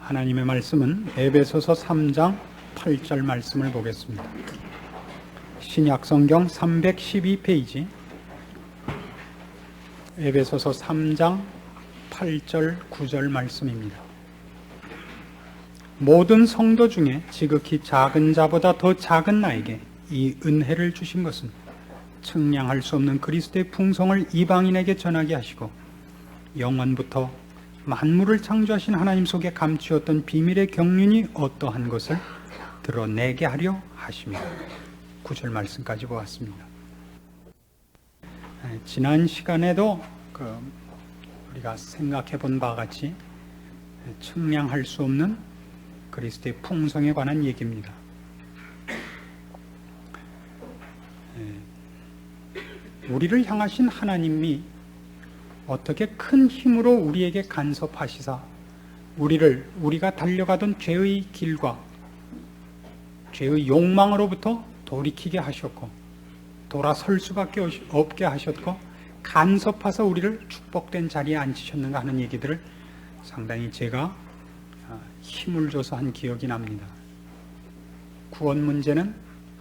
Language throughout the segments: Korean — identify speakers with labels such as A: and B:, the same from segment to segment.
A: 하나님의 말씀은 에베소서 3장 8절 말씀을 보겠습니다. 신약성경 312페이지 에베소서 3장 8절 9절 말씀입니다. 모든 성도 중에 지극히 작은 자보다 더 작은 나에게 이 은혜를 주신 것은 측량할 수 없는 그리스도의 풍성을 이방인에게 전하게 하시고 영원부터 만물을 창조하신 하나님 속에 감추었던 비밀의 경륜이 어떠한 것을 드러내게 하려 하십니다. 9절 말씀까지 보았습니다. 지난 시간에도 우리가 생각해 본 바와 같이 측량할 수 없는 그리스도의 풍성에 관한 얘기입니다. 우리를 향하신 하나님이 어떻게 큰 힘으로 우리에게 간섭하시사 우리가 달려가던 죄의 길과 죄의 욕망으로부터 돌이키게 하셨고 돌아설 수밖에 없게 하셨고 간섭하사 우리를 축복된 자리에 앉히셨는가 하는 얘기들을 상당히 제가 힘을 줘서 한 기억이 납니다. 구원 문제는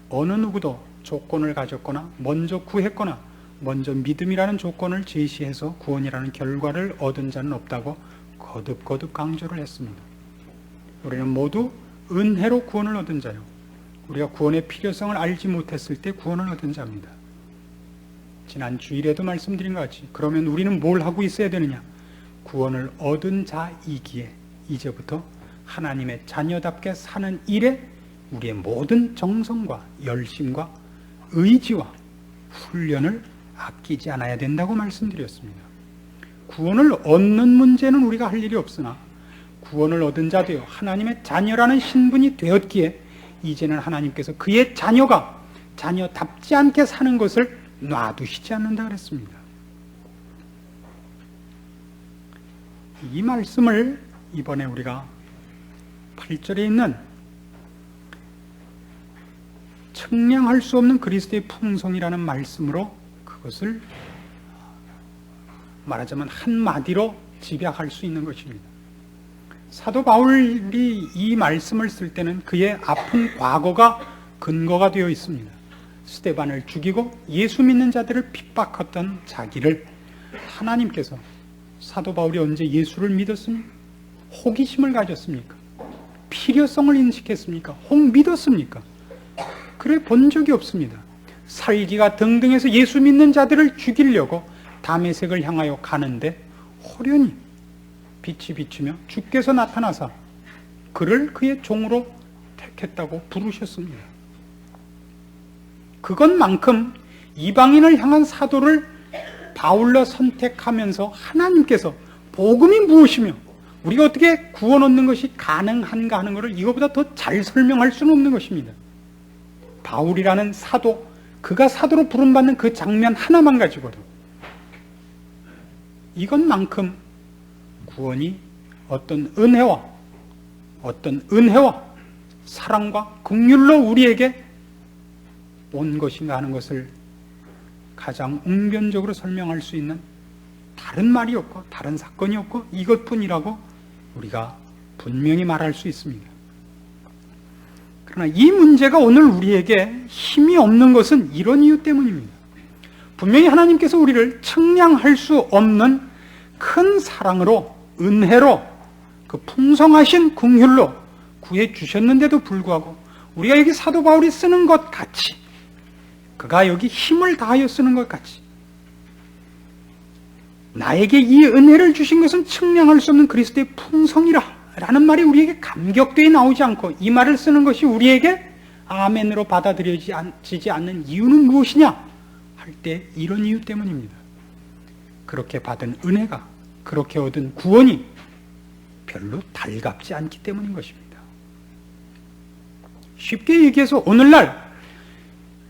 A: 어느 누구도 조건을 가졌거나 먼저 구했거나 먼저 믿음이라는 조건을 제시해서 구원이라는 결과를 얻은 자는 없다고 거듭거듭 강조를 했습니다. 우리는 모두 은혜로 구원을 얻은 자요, 우리가 구원의 필요성을 알지 못했을 때 구원을 얻은 자입니다. 지난 주일에도 말씀드린 것 같이 그러면 우리는 뭘 하고 있어야 되느냐? 구원을 얻은 자이기에 이제부터 하나님의 자녀답게 사는 일에 우리의 모든 정성과 열심과 의지와 훈련을 아끼지 않아야 된다고 말씀드렸습니다. 구원을 얻는 문제는 우리가 할 일이 없으나 구원을 얻은 자도요, 하나님의 자녀라는 신분이 되었기에 이제는 하나님께서 그의 자녀가 자녀답지 않게 사는 것을 놔두시지 않는다 그랬습니다. 이 말씀을 이번에 우리가 8절에 있는 측량할 수 없는 그리스도의 풍성이라는 말씀으로 그것을 말하자면 한마디로 집약할 수 있는 것입니다. 사도 바울이 이 말씀을 쓸 때는 그의 아픈 과거가 근거가 되어 있습니다. 스데반을 죽이고 예수 믿는 자들을 핍박했던 자기를 하나님께서, 사도 바울이 언제 예수를 믿었습니까? 호기심을 가졌습니까? 필요성을 인식했습니까? 혹 믿었습니까? 그래 본 적이 없습니다. 살기가 등등해서 예수 믿는 자들을 죽이려고 다메섹을 향하여 가는데 호련히 빛이 비추며 주께서 나타나사 그를 그의 종으로 택했다고 부르셨습니다. 그것만큼 이방인을 향한 사도를 바울로 선택하면서 하나님께서 복음이 무엇이며 우리가 어떻게 구원 얻는 것이 가능한가 하는 것을 이거보다 더 잘 설명할 수는 없는 것입니다. 바울이라는 사도, 그가 사도로 부름받는 그 장면 하나만 가지고도 이것만큼 구원이 어떤 은혜와 사랑과 긍휼로 우리에게 온 것인가 하는 것을 가장 웅변적으로 설명할 수 있는 다른 말이 없고 다른 사건이 없고 이것뿐이라고 우리가 분명히 말할 수 있습니다. 그러나 이 문제가 오늘 우리에게 힘이 없는 것은 이런 이유 때문입니다. 분명히 하나님께서 우리를 측량할 수 없는 큰 사랑으로, 은혜로, 그 풍성하신 긍휼로 구해 주셨는데도 불구하고 우리가 여기 사도 바울이 쓰는 것 같이, 그가 여기 힘을 다하여 쓰는 것 같이 나에게 이 은혜를 주신 것은 측량할 수 없는 그리스도의 풍성이라 라는 말이 우리에게 감격되이 나오지 않고 이 말을 쓰는 것이 우리에게 아멘으로 받아들여지지 않는 이유는 무엇이냐 할 때 이런 이유 때문입니다. 그렇게 받은 은혜가, 그렇게 얻은 구원이 별로 달갑지 않기 때문인 것입니다. 쉽게 얘기해서 오늘날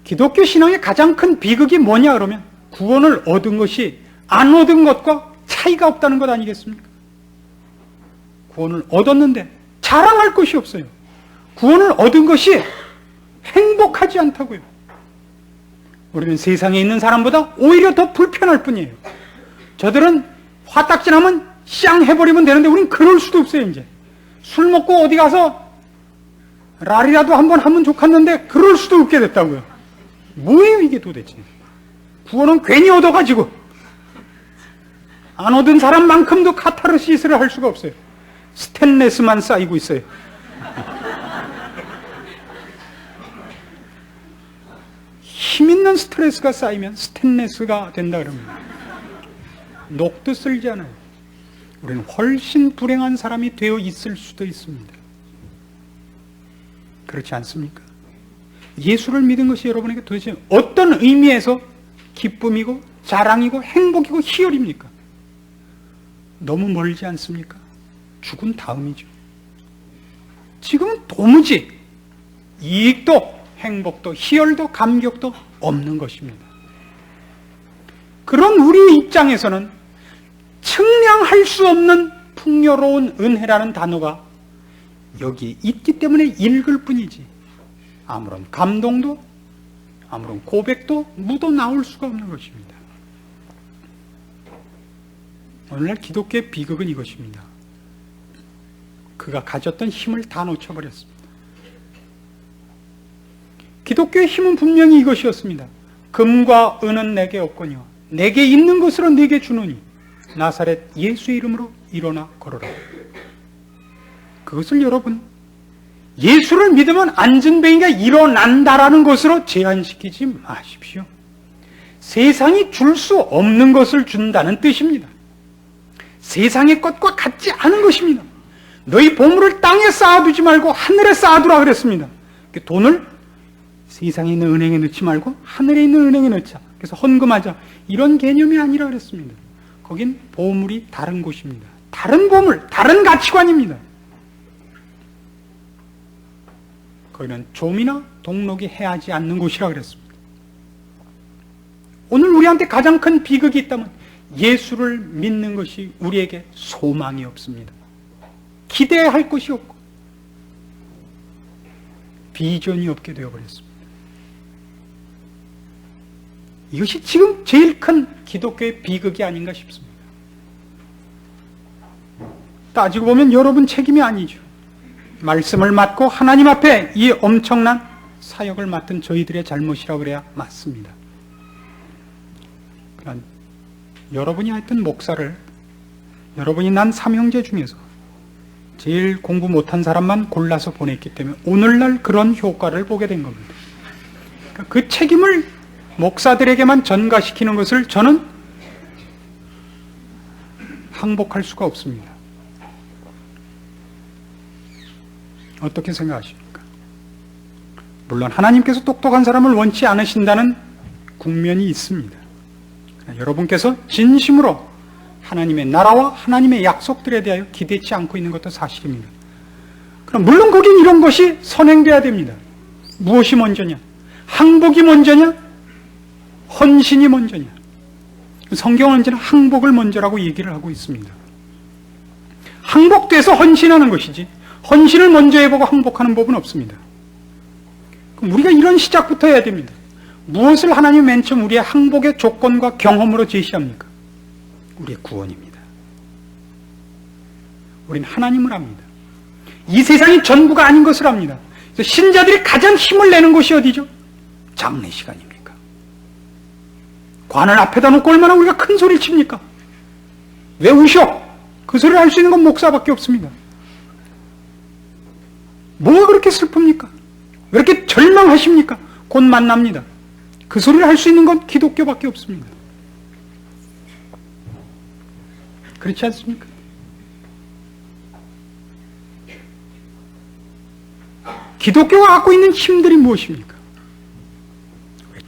A: 기독교 신앙의 가장 큰 비극이 뭐냐 그러면 구원을 얻은 것이 안 얻은 것과 차이가 없다는 것 아니겠습니까? 구원을 얻었는데 자랑할 것이 없어요. 구원을 얻은 것이 행복하지 않다고요. 우리는 세상에 있는 사람보다 오히려 더 불편할 뿐이에요. 저들은 화딱지나면 쌍 해버리면 되는데 우리는 그럴 수도 없어요. 이제 술 먹고 어디 가서 랄이라도 한번 하면 좋겠는데 그럴 수도 없게 됐다고요. 뭐예요 이게 도대체? 구원은 괜히 얻어가지고 안 얻은 사람만큼도 카타르시스를 할 수가 없어요. 스테인레스만 쌓이고 있어요. 힘있는 스트레스가 쌓이면 스테인레스가 된다 그럽니다. 녹도 쓸지 않아요. 우리는 훨씬 불행한 사람이 되어 있을 수도 있습니다. 그렇지 않습니까? 예수를 믿은 것이 여러분에게 도대체 어떤 의미에서 기쁨이고 자랑이고 행복이고 희열입니까? 너무 멀지 않습니까? 죽은 다음이죠. 지금은 도무지 이익도 행복도 희열도 감격도 없는 것입니다. 그런 우리의 입장에서는 측량할 수 없는 풍요로운 은혜라는 단어가 여기에 있기 때문에 읽을 뿐이지 아무런 감동도 아무런 고백도 묻어 나올 수가 없는 것입니다. 오늘날 기독교의 비극은 이것입니다. 그가 가졌던 힘을 다 놓쳐버렸습니다. 기독교의 힘은 분명히 이것이었습니다. 금과 은은 내게 없거니와 내게 있는 것으로 내게 주노니 나사렛 예수의 이름으로 일어나 걸어라. 그것을 여러분 예수를 믿으면 안전뱅이가 일어난다라는 것으로 제한시키지 마십시오. 세상이 줄 수 없는 것을 준다는 뜻입니다. 세상의 것과 같지 않은 것입니다. 너희 보물을 땅에 쌓아두지 말고 하늘에 쌓아두라 그랬습니다. 돈을 세상에 있는 은행에 넣지 말고 하늘에 있는 은행에 넣자. 그래서 헌금하자. 이런 개념이 아니라 그랬습니다. 거긴 보물이 다른 곳입니다. 다른 보물, 다른 가치관입니다. 거기는 좀이나 동록이 해하지 않는 곳이라 그랬습니다. 오늘 우리한테 가장 큰 비극이 있다면 예수를 믿는 것이 우리에게 소망이 없습니다. 기대할 것이 없고 비전이 없게 되어버렸습니다. 이것이 지금 제일 큰 기독교의 비극이 아닌가 싶습니다. 따지고 보면 여러분 책임이 아니죠. 말씀을 맡고 하나님 앞에 이 엄청난 사역을 맡은 저희들의 잘못이라고 그래야 맞습니다. 그러나 여러분이 하여튼 목사를 여러분이 난 삼형제 중에서 제일 공부 못한 사람만 골라서 보냈기 때문에 오늘날 그런 효과를 보게 된 겁니다. 그 책임을 목사들에게만 전가시키는 것을 저는 항복할 수가 없습니다. 어떻게 생각하십니까? 물론 하나님께서 똑똑한 사람을 원치 않으신다는 국면이 있습니다. 여러분께서 진심으로 하나님의 나라와 하나님의 약속들에 대하여 기대치 않고 있는 것도 사실입니다. 그럼 물론 거긴 이런 것이 선행돼야 됩니다. 무엇이 먼저냐? 항복이 먼저냐? 헌신이 먼저냐? 성경은 언제나 항복을 먼저라고 얘기를 하고 있습니다. 항복돼서 헌신하는 것이지 헌신을 먼저 해보고 항복하는 법은 없습니다. 그럼 우리가 이런 시작부터 해야 됩니다. 무엇을 하나님이 맨 처음 우리의 항복의 조건과 경험으로 제시합니까? 우리의 구원입니다. 우리는 하나님을 압니다. 이 세상이 전부가 아닌 것을 압니다. 그래서 신자들이 가장 힘을 내는 곳이 어디죠? 장례시간입니까? 관을 앞에다 놓고 얼마나 우리가 큰 소리를 칩니까? 왜 우셔? 그 소리를 할 수 있는 건 목사밖에 없습니다. 뭐가 그렇게 슬픕니까? 왜 이렇게 절망하십니까? 곧 만납니다. 그 소리를 할 수 있는 건 기독교밖에 없습니다. 그렇지 않습니까? 기독교가 갖고 있는 힘들이 무엇입니까?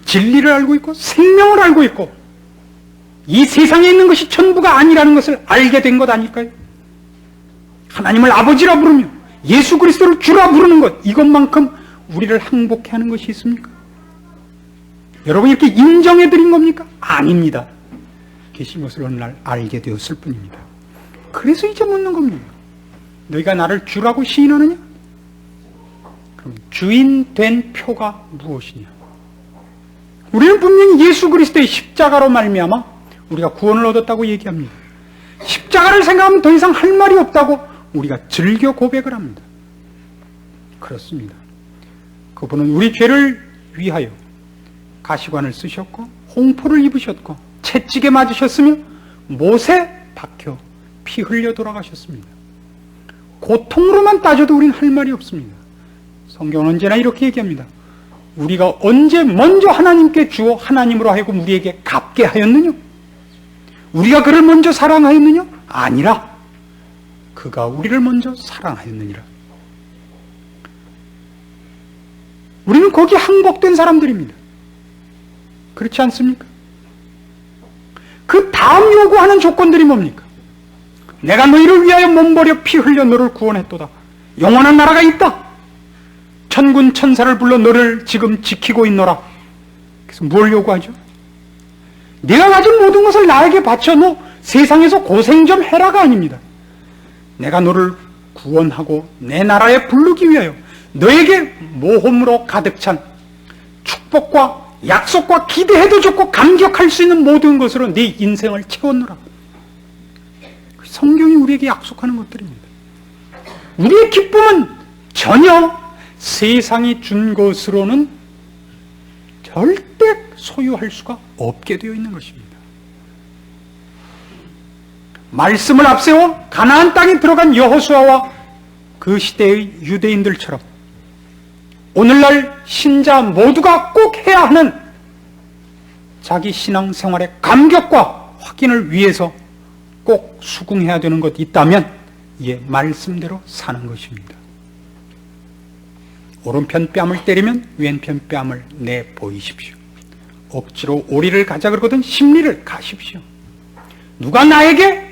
A: 진리를 알고 있고 생명을 알고 있고 이 세상에 있는 것이 전부가 아니라는 것을 알게 된 것 아닐까요? 하나님을 아버지라 부르며 예수 그리스도를 주라 부르는 것, 이것만큼 우리를 항복해 하는 것이 있습니까? 여러분이 이렇게 인정해 드린 겁니까? 아닙니다. 계신 것을 어느 날 알게 되었을 뿐입니다. 그래서 이제 묻는 겁니다. 너희가 나를 주라고 시인하느냐? 그럼 주인 된 표가 무엇이냐? 우리는 분명히 예수 그리스도의 십자가로 말미암아 우리가 구원을 얻었다고 얘기합니다. 십자가를 생각하면 더 이상 할 말이 없다고 우리가 즐겨 고백을 합니다. 그렇습니다. 그분은 우리 죄를 위하여 가시관을 쓰셨고 홍포를 입으셨고 채찍에 맞으셨으며 못에 박혀 피 흘려 돌아가셨습니다. 고통으로만 따져도 우린 할 말이 없습니다. 성경은 언제나 이렇게 얘기합니다. 우리가 언제 먼저 하나님께 주어 하나님으로 하여금 우리에게 갚게 하였느냐? 우리가 그를 먼저 사랑하였느냐? 아니라 그가 우리를 먼저 사랑하였느니라. 우리는 거기에 항복된 사람들입니다. 그렇지 않습니까? 그 다음 요구하는 조건들이 뭡니까? 내가 너희를 위하여 몸버려 피 흘려 너를 구원했도다. 영원한 나라가 있다. 천군 천사를 불러 너를 지금 지키고 있노라. 그래서 뭘 요구하죠? 네가 가진 모든 것을 나에게 바쳐 너 세상에서 고생 좀 해라가 아닙니다. 내가 너를 구원하고 내 나라에 부르기 위하여 너에게 모험으로 가득 찬 축복과 약속과 기대해도 좋고 감격할 수 있는 모든 것으로 네 인생을 채웠노라. 성경이 우리에게 약속하는 것들입니다. 우리의 기쁨은 전혀 세상이 준 것으로는 절대 소유할 수가 없게 되어 있는 것입니다. 말씀을 앞세워 가나안 땅에 들어간 여호수아와 그 시대의 유대인들처럼 오늘날 신자 모두가 꼭 해야 하는 자기 신앙생활의 감격과 확인을 위해서 꼭 수긍해야 되는 것이 있다면 이게 말씀대로 사는 것입니다. 오른편 뺨을 때리면 왼편 뺨을 내보이십시오. 억지로 오리를 가자 그러거든 심리를 가십시오. 누가 나에게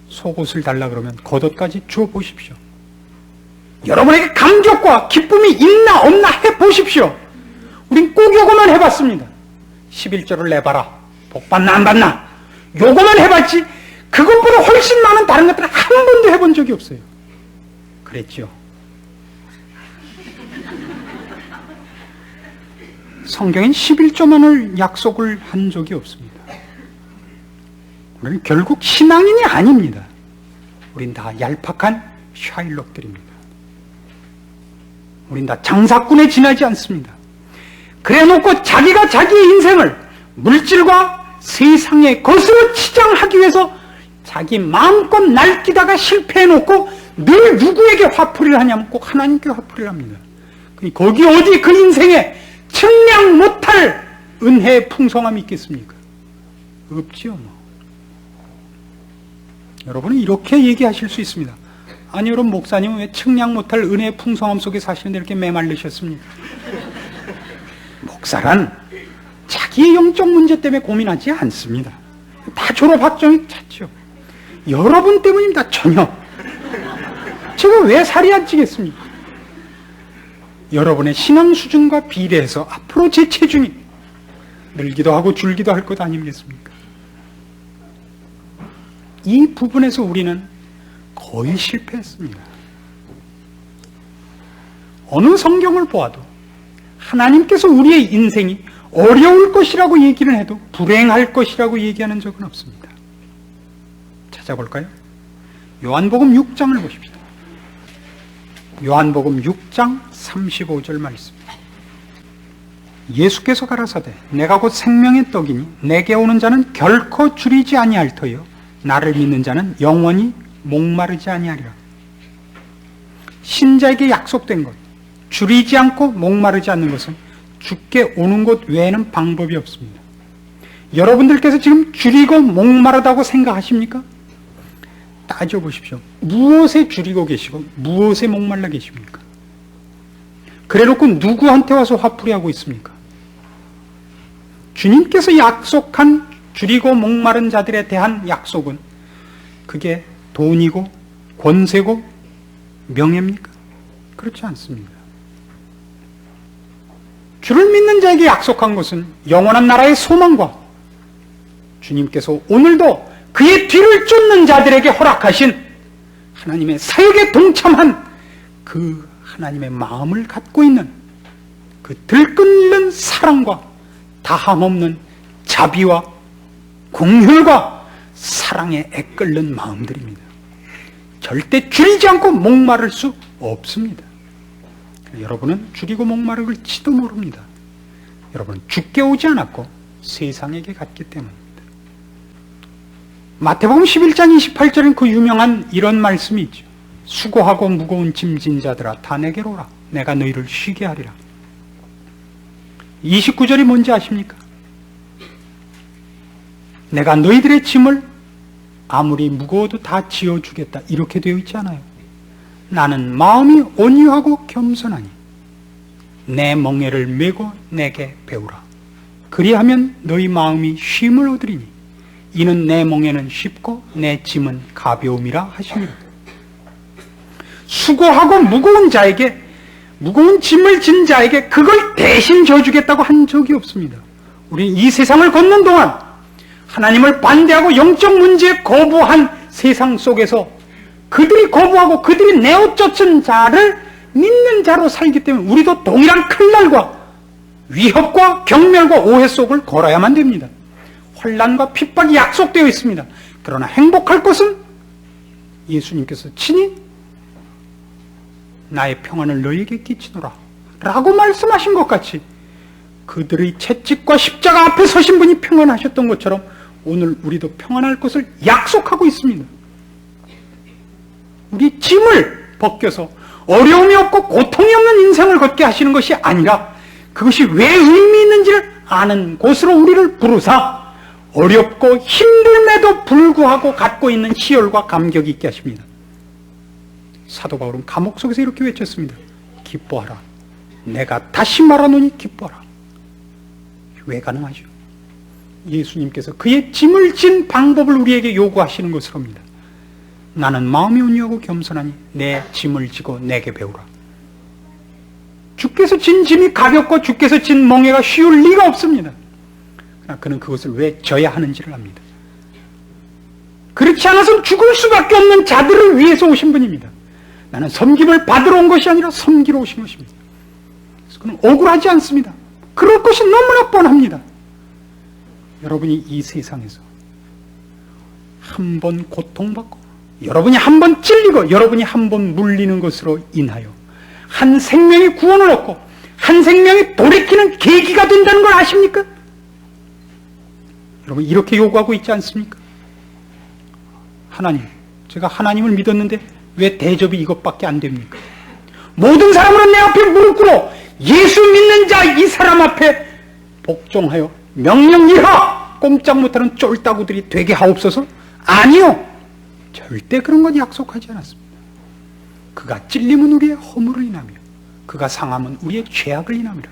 A: 속옷을 달라 그러면 겉옷까지 주어보십시오. 여러분에게 감격과 기쁨이 있나 없나 해보십시오. 우린 꼭 요거만 해봤습니다. 11조를 내봐라. 복 받나 안 받나. 요거만 해봤지 그것보다 훨씬 많은 다른 것들은 한 번도 해본 적이 없어요. 그랬죠. 성경엔 11조만을 약속을 한 적이 없습니다. 우리는 결국 신앙인이 아닙니다. 우린 다 얄팍한 샤일록들입니다. 우린 다 장사꾼에 지나지 않습니다. 그래놓고 자기가 자기의 인생을 물질과 세상의 것으로 치장하기 위해서 자기 마음껏 날뛰다가 실패해놓고 늘 누구에게 화풀이를 하냐면 꼭 하나님께 화풀이를 합니다. 거기 어디 그 인생에 측량 못할 은혜의 풍성함이 있겠습니까? 없지요. 여러분은 이렇게 얘기하실 수 있습니다. 아니 여러분 목사님은 왜 측량 못할 은혜의 풍성함 속에 사시는데 이렇게 메말르셨습니까? 목사란 자기의 영적 문제 때문에 고민하지 않습니다. 다 졸업 학점이 찼죠. 여러분 때문입니다. 전혀. 제가 왜 살이 안 찌겠습니까? 여러분의 신앙 수준과 비례해서 앞으로 제 체중이 늘기도 하고 줄기도 할 것 아니겠습니까? 이 부분에서 우리는 거의 실패했습니다. 어느 성경을 보아도 하나님께서 우리의 인생이 어려울 것이라고 얘기를 해도 불행할 것이라고 얘기하는 적은 없습니다. 찾아볼까요? 요한복음 6장을 보십시오. 요한복음 6장 35절 말씀. 예수께서 가라사대 내가 곧 생명의 떡이니 내게 오는 자는 결코 줄이지 아니할 터요 나를 믿는 자는 영원히 목마르지 아니하리라. 신자에게 약속된 것, 줄이지 않고 목마르지 않는 것은 주께 오는 것 외에는 방법이 없습니다. 여러분들께서 지금 줄이고 목마르다고 생각하십니까? 따져보십시오. 무엇에 줄이고 계시고 무엇에 목말라 계십니까? 그래놓고 누구한테 와서 화풀이하고 있습니까? 주님께서 약속한 줄이고 목마른 자들에 대한 약속은 그게 돈이고 권세고 명예입니까? 그렇지 않습니다. 주를 믿는 자에게 약속한 것은 영원한 나라의 소망과 주님께서 오늘도 그의 뒤를 쫓는 자들에게 허락하신 하나님의 사역에 동참한 그 하나님의 마음을 갖고 있는 그 들끓는 사랑과 다함없는 자비와 공혈과 사랑에 애끓는 마음들입니다. 절대 줄이지 않고 목마를 수 없습니다. 여러분은 줄이고 목마를지도 모릅니다. 여러분은 죽게 오지 않았고 세상에게 갔기 때문입니다. 마태복음 11장 28절엔 그 유명한 이런 말씀이 있죠. 수고하고 무거운 짐진 자들아 다 내게로 오라. 내가 너희를 쉬게 하리라. 29절이 뭔지 아십니까? 내가 너희들의 짐을 아무리 무거워도 다 지어주겠다. 이렇게 되어 있지 않아요. 나는 마음이 온유하고 겸손하니 내 멍에를 메고 내게 배우라. 그리하면 너희 마음이 쉼을 얻으리니 이는 내 멍에는 쉽고 내 짐은 가벼움이라 하시니라. 수고하고 무거운 자에게, 무거운 짐을 진 자에게 그걸 대신 져주겠다고 한 적이 없습니다. 우리는 이 세상을 걷는 동안 하나님을 반대하고 영적 문제에 거부한 세상 속에서 그들이 거부하고 그들이 내어쫓은 자를 믿는 자로 살기 때문에 우리도 동일한 칼날과 위협과 경멸과 오해 속을 걸어야만 됩니다. 환난과 핍박이 약속되어 있습니다. 그러나 행복할 것은 예수님께서 친히 나의 평안을 너희에게 끼치노라 라고 말씀하신 것 같이 그들의 채찍과 십자가 앞에 서신 분이 평안하셨던 것처럼 오늘 우리도 평안할 것을 약속하고 있습니다. 우리 짐을 벗겨서 어려움이 없고 고통이 없는 인생을 걷게 하시는 것이 아니라 그것이 왜 의미 있는지를 아는 곳으로 우리를 부르사 어렵고 힘듦에도 불구하고 갖고 있는 희열과 감격이 있게 하십니다. 사도 바울은 감옥 속에서 이렇게 외쳤습니다. 기뻐하라. 내가 다시 말하노니 기뻐하라. 왜 가능하죠? 예수님께서 그의 짐을 진 방법을 우리에게 요구하시는 것으로입니다. 나는 마음이 온유하고 겸손하니 내 짐을 지고 내게 배우라. 주께서 진 짐이 가볍고 주께서 진 멍에가 쉬울 리가 없습니다. 그러나 그는 그것을 왜 져야 하는지를 압니다. 그렇지 않아서 죽을 수밖에 없는 자들을 위해서 오신 분입니다. 나는 섬김을 받으러 온 것이 아니라 섬기러 오신 것입니다. 그래서 그는 억울하지 않습니다. 그럴 것이 너무나 뻔합니다. 여러분이 이 세상에서 한 번 고통받고 여러분이 한 번 찔리고 여러분이 한 번 물리는 것으로 인하여 한 생명이 구원을 얻고 한 생명이 돌이키는 계기가 된다는 걸 아십니까? 여러분 이렇게 요구하고 있지 않습니까? 하나님, 제가 하나님을 믿었는데 왜 대접이 이것밖에 안 됩니까? 모든 사람은 내 앞에 무릎 꿇어 예수 믿는 자 이 사람 앞에 복종하여 명령 이하 꼼짝 못하는 쫄따구들이 되게 하옵소서? 아니요, 절대 그런 건 약속하지 않았습니다. 그가 찔림은 우리의 허물을 인하며 그가 상함은 우리의 죄악을 인함이라.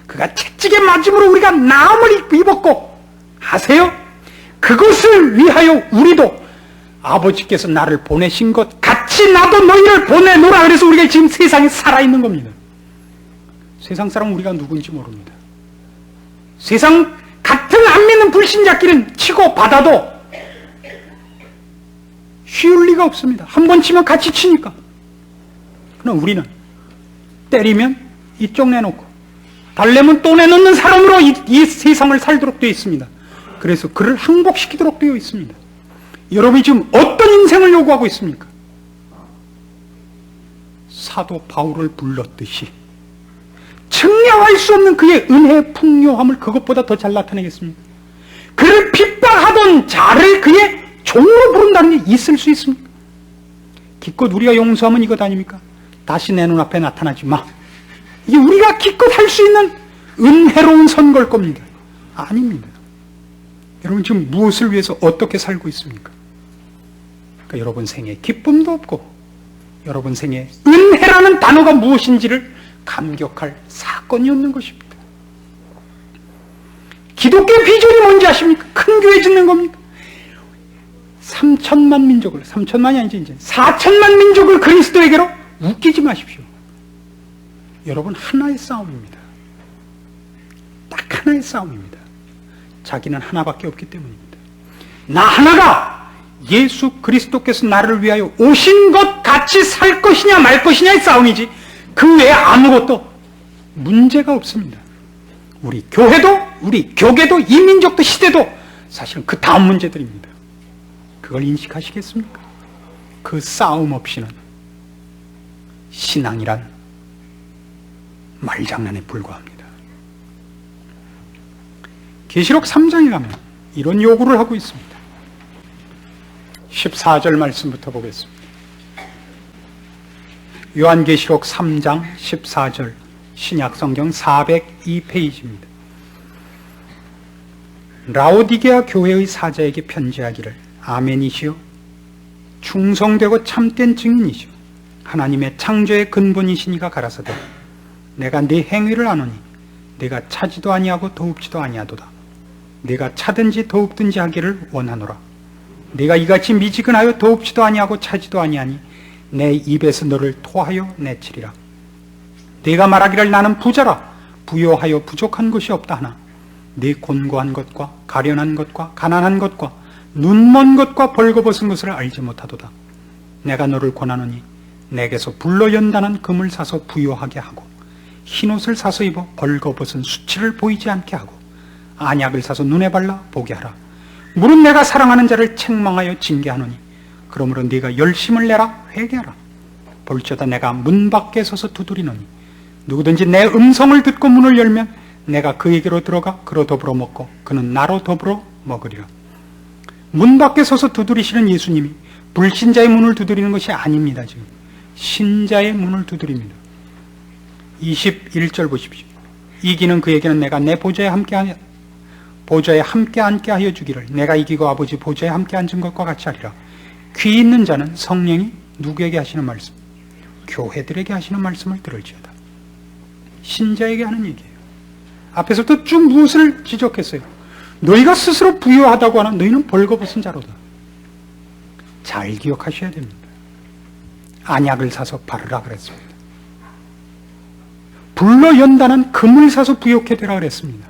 A: 그가 채찍에 맞음으로 우리가 나음을 입었고 아세요? 그것을 위하여 우리도 아버지께서 나를 보내신 것 같이 나도 너희를 보내노라. 그래서 우리가 지금 세상에 살아있는 겁니다. 세상 사람은 우리가 누군지 모릅니다. 세상 같은 안 믿는 불신자끼리는 치고 받아도 쉬울 리가 없습니다. 한 번 치면 같이 치니까. 그러나 우리는 때리면 이쪽 내놓고 달래면 또 내놓는 사람으로 이 세상을 살도록 되어 있습니다. 그래서 그를 항복시키도록 되어 있습니다. 여러분이 지금 어떤 인생을 요구하고 있습니까? 사도 바울을 불렀듯이 측량할 수 없는 그의 은혜의 풍요함을 그것보다 더 잘 나타내겠습니까? 그를 핍박하던 자를 그의 종으로 부른다는 게 있을 수 있습니까? 기껏 우리가 용서하면 이것 아닙니까? 다시 내 눈앞에 나타나지 마. 이게 우리가 기껏 할 수 있는 은혜로운 선거일 겁니다. 아닙니다. 여러분 지금 무엇을 위해서 어떻게 살고 있습니까? 그러니까 여러분 생에 기쁨도 없고 여러분 생에 은혜라는 단어가 무엇인지를 감격할 사건이 없는 것입니다. 기독교의 비전이 뭔지 아십니까? 큰 교회 짓는 겁니까? 3천만 민족을, 3천만이 아니지 이제 4천만 민족을 그리스도에게로 웃기지 마십시오. 여러분 하나의 싸움입니다. 딱 하나의 싸움입니다. 자기는 하나밖에 없기 때문입니다. 나 하나가 예수 그리스도께서 나를 위하여 오신 것 같이 살 것이냐 말 것이냐의 싸움이지 그 외에 아무것도 문제가 없습니다. 우리 교회도 우리 교계도 이 민족도 시대도 사실은 그 다음 문제들입니다. 그걸 인식하시겠습니까? 그 싸움 없이는 신앙이란 말장난에 불과합니다. 계시록 3장에 가면 이런 요구를 하고 있습니다. 14절 말씀부터 보겠습니다. 요한계시록 3장 14절, 신약성경 402페이지입니다. 라오디게아 교회의 사자에게 편지하기를, 아멘이시요 충성되고 참된 증인이시요 하나님의 창조의 근본이시니가 가라사대, 내가 네 행위를 아노니 내가 차지도 아니하고 더웁지도 아니하도다. 내가 차든지 더웁든지 하기를 원하노라. 내가 이같이 미지근하여 더웁지도 아니하고 차지도 아니하니 내 입에서 너를 토하여 내치리라. 내가 말하기를 나는 부자라, 부요하여 부족한 것이 없다 하나 네 곤고한 것과 가련한 것과 가난한 것과 눈먼 것과 벌거벗은 것을 알지 못하도다. 내가 너를 권하노니 내게서 불로 연단한 금을 사서 부요하게 하고 흰옷을 사서 입어 벌거벗은 수치를 보이지 않게 하고 안약을 사서 눈에 발라 보게 하라. 물은 내가 사랑하는 자를 책망하여 징계하노니 그러므로 네가 열심을 내라 회개하라. 볼지어다 내가 문 밖에 서서 두드리노니 누구든지 내 음성을 듣고 문을 열면 내가 그에게로 들어가 그로 더불어 먹고 그는 나로 더불어 먹으리라. 문 밖에 서서 두드리시는 예수님이 불신자의 문을 두드리는 것이 아닙니다. 지금 신자의 문을 두드립니다. 21절 보십시오. 이기는 그에게는 내가 내 보좌에 함께 앉게 하여 주기를, 내가 이기고 아버지 보좌에 함께 앉은 것과 같이 하리라. 귀 있는 자는 성령이 누구에게 하시는 말씀? 교회들에게 하시는 말씀을 들을지어다. 신자에게 하는 얘기예요. 앞에서부터 쭉 무엇을 지적했어요? 너희가 스스로 부유하다고 하나 너희는 벌거벗은 자로다. 잘 기억하셔야 됩니다. 안약을 사서 바르라 그랬습니다. 불로 연단한 금을 사서 부욕해 되라 그랬습니다.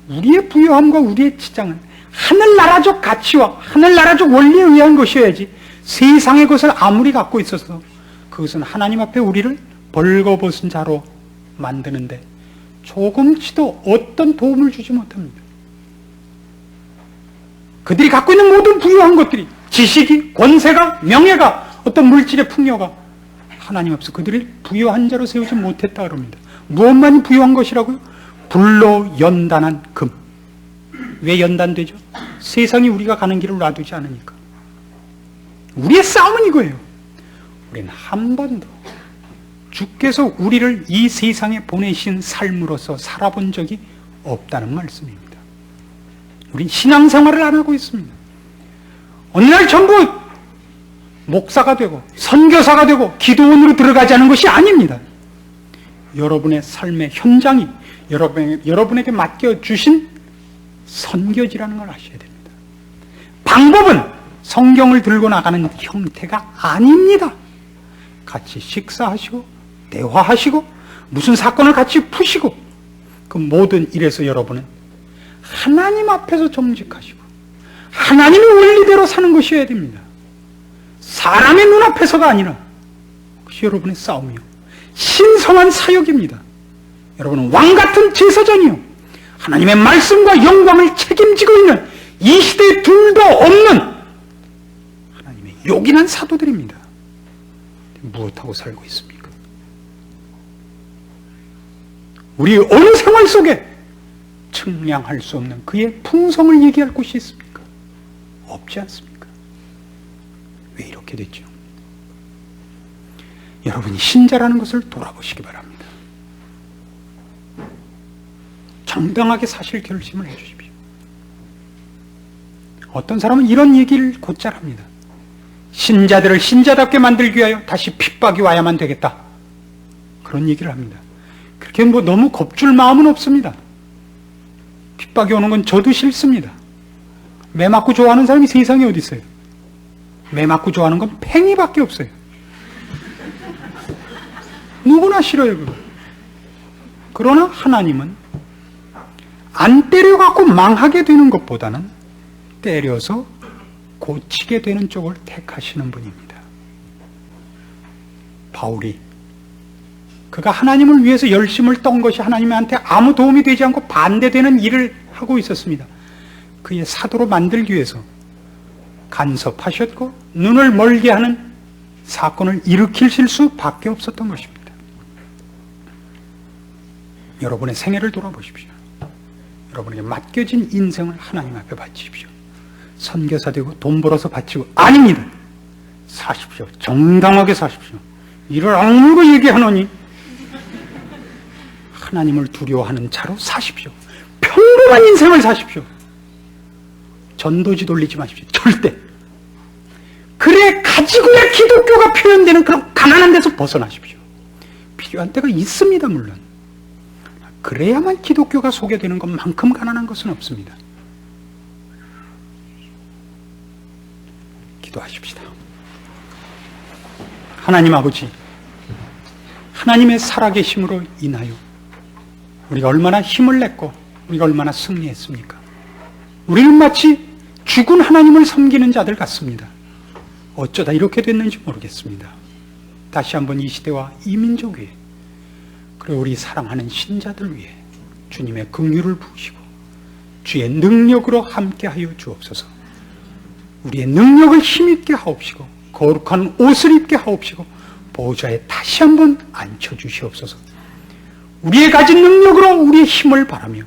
A: 우리의 부유함과 우리의 치장은 하늘나라적 가치와 하늘나라적 원리에 의한 것이어야지 세상의 것을 아무리 갖고 있어서 그것은 하나님 앞에 우리를 벌거벗은 자로 만드는데 조금치도 어떤 도움을 주지 못합니다. 그들이 갖고 있는 모든 부유한 것들이 지식이, 권세가, 명예가, 어떤 물질의 풍요가 하나님 앞에서 그들을 부유한 자로 세우지 못했다 그럽니다. 무엇만이 부유한 것이라고요? 불로 연단한 금. 왜 연단되죠? 세상이 우리가 가는 길을 놔두지 않으니까. 우리의 싸움은 이거예요. 우리는 한 번도 주께서 우리를 이 세상에 보내신 삶으로서 살아본 적이 없다는 말씀입니다. 우린 신앙생활을 안 하고 있습니다. 어느 날 전부 목사가 되고 선교사가 되고 기도원으로 들어가지 않은 것이 아닙니다. 여러분의 삶의 현장이 여러분에게 맡겨주신 선교지라는 걸 아셔야 됩니다. 방법은 성경을 들고 나가는 형태가 아닙니다. 같이 식사하시고 대화하시고 무슨 사건을 같이 푸시고 그 모든 일에서 여러분은 하나님 앞에서 정직하시고 하나님의 원리대로 사는 것이어야 됩니다. 사람의 눈앞에서가 아니라 그것이 여러분의 싸움이요 신성한 사역입니다. 여러분은 왕같은 제사장이요 하나님의 말씀과 영광을 책임지고 있는 이 시대에 둘도 없는 하나님의 요긴한 사도들입니다. 무엇하고 살고 있습니까? 우리 어느 생활 속에 측량할 수 없는 그의 풍성을 얘기할 곳이 있습니까? 없지 않습니까? 왜 이렇게 됐죠? 여러분이 신자라는 것을 돌아보시기 바랍니다. 정당하게 사실 결심을 해주십시오. 어떤 사람은 이런 얘기를 곧잘 합니다. 신자들을 신자답게 만들기 위하여 다시 핍박이 와야만 되겠다. 그런 얘기를 합니다. 그렇게 너무 겁줄 마음은 없습니다. 핍박이 오는 건 저도 싫습니다. 매 맞고 좋아하는 사람이 세상에 어디 있어요? 매 맞고 좋아하는 건 팽이밖에 없어요. 누구나 싫어요, 그거. 그러나 하나님은 안 때려갖고 망하게 되는 것보다는 때려서 고치게 되는 쪽을 택하시는 분입니다. 바울이 그가 하나님을 위해서 열심을 떤 것이 하나님한테 아무 도움이 되지 않고 반대되는 일을 하고 있었습니다. 그의 사도로 만들기 위해서 간섭하셨고 눈을 멀게 하는 사건을 일으키실 수밖에 없었던 것입니다. 여러분의 생애를 돌아보십시오. 여러분에게 맡겨진 인생을 하나님 앞에 바치십시오. 선교사 되고 돈 벌어서 바치고 아닙니다. 사십시오. 정당하게 사십시오. 이를 악물고 얘기하노니 하나님을 두려워하는 자로 사십시오. 평범한 인생을 사십시오. 전도지 돌리지 마십시오. 절대. 그래 가지고야 기독교가 표현되는 그런 가난한 데서 벗어나십시오. 필요한 때가 있습니다. 물론. 그래야만 기독교가 소개되는 것만큼 가난한 것은 없습니다. 기도하십시다. 하나님 아버지, 하나님의 살아계심으로 인하여 우리가 얼마나 힘을 냈고 우리가 얼마나 승리했습니까? 우리는 마치 죽은 하나님을 섬기는 자들 같습니다. 어쩌다 이렇게 됐는지 모르겠습니다. 다시 한번 이 시대와 이 민족 위에, 그리고 우리 사랑하는 신자들 위해 주님의 긍휼을 부으시고 주의 능력으로 함께하여 주옵소서. 우리의 능력을 힘있게 하옵시고 거룩한 옷을 입게 하옵시고 보좌에 다시 한번 앉혀주시옵소서. 우리의 가진 능력으로 우리의 힘을 바라며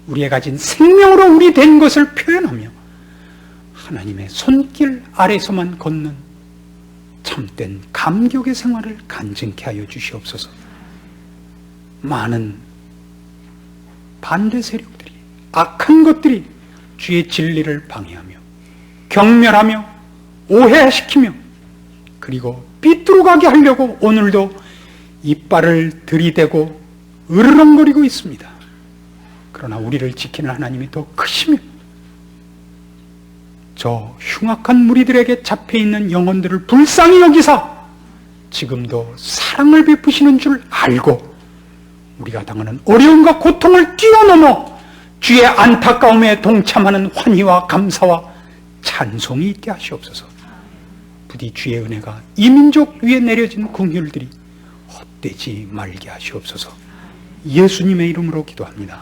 A: 우리의 가진 생명으로 우리 된 것을 표현하며 하나님의 손길 아래서만 걷는 참된 감격의 생활을 간증케 하여 주시옵소서. 많은 반대 세력들이, 악한 것들이 주의 진리를 방해하며 경멸하며 오해시키며 그리고 삐뚤어가게 하려고 오늘도 이빨을 들이대고 으르렁거리고 있습니다. 그러나 우리를 지키는 하나님이 더 크시며 저 흉악한 무리들에게 잡혀있는 영혼들을 불쌍히 여기사 지금도 사랑을 베푸시는 줄 알고 우리가 당하는 어려움과 고통을 뛰어넘어 주의 안타까움에 동참하는 환희와 감사와 찬송이 있게 하시옵소서. 부디 주의 은혜가 이 민족 위에 내려진 긍휼들이 헛되지 말게 하시옵소서. 예수님의 이름으로 기도합니다.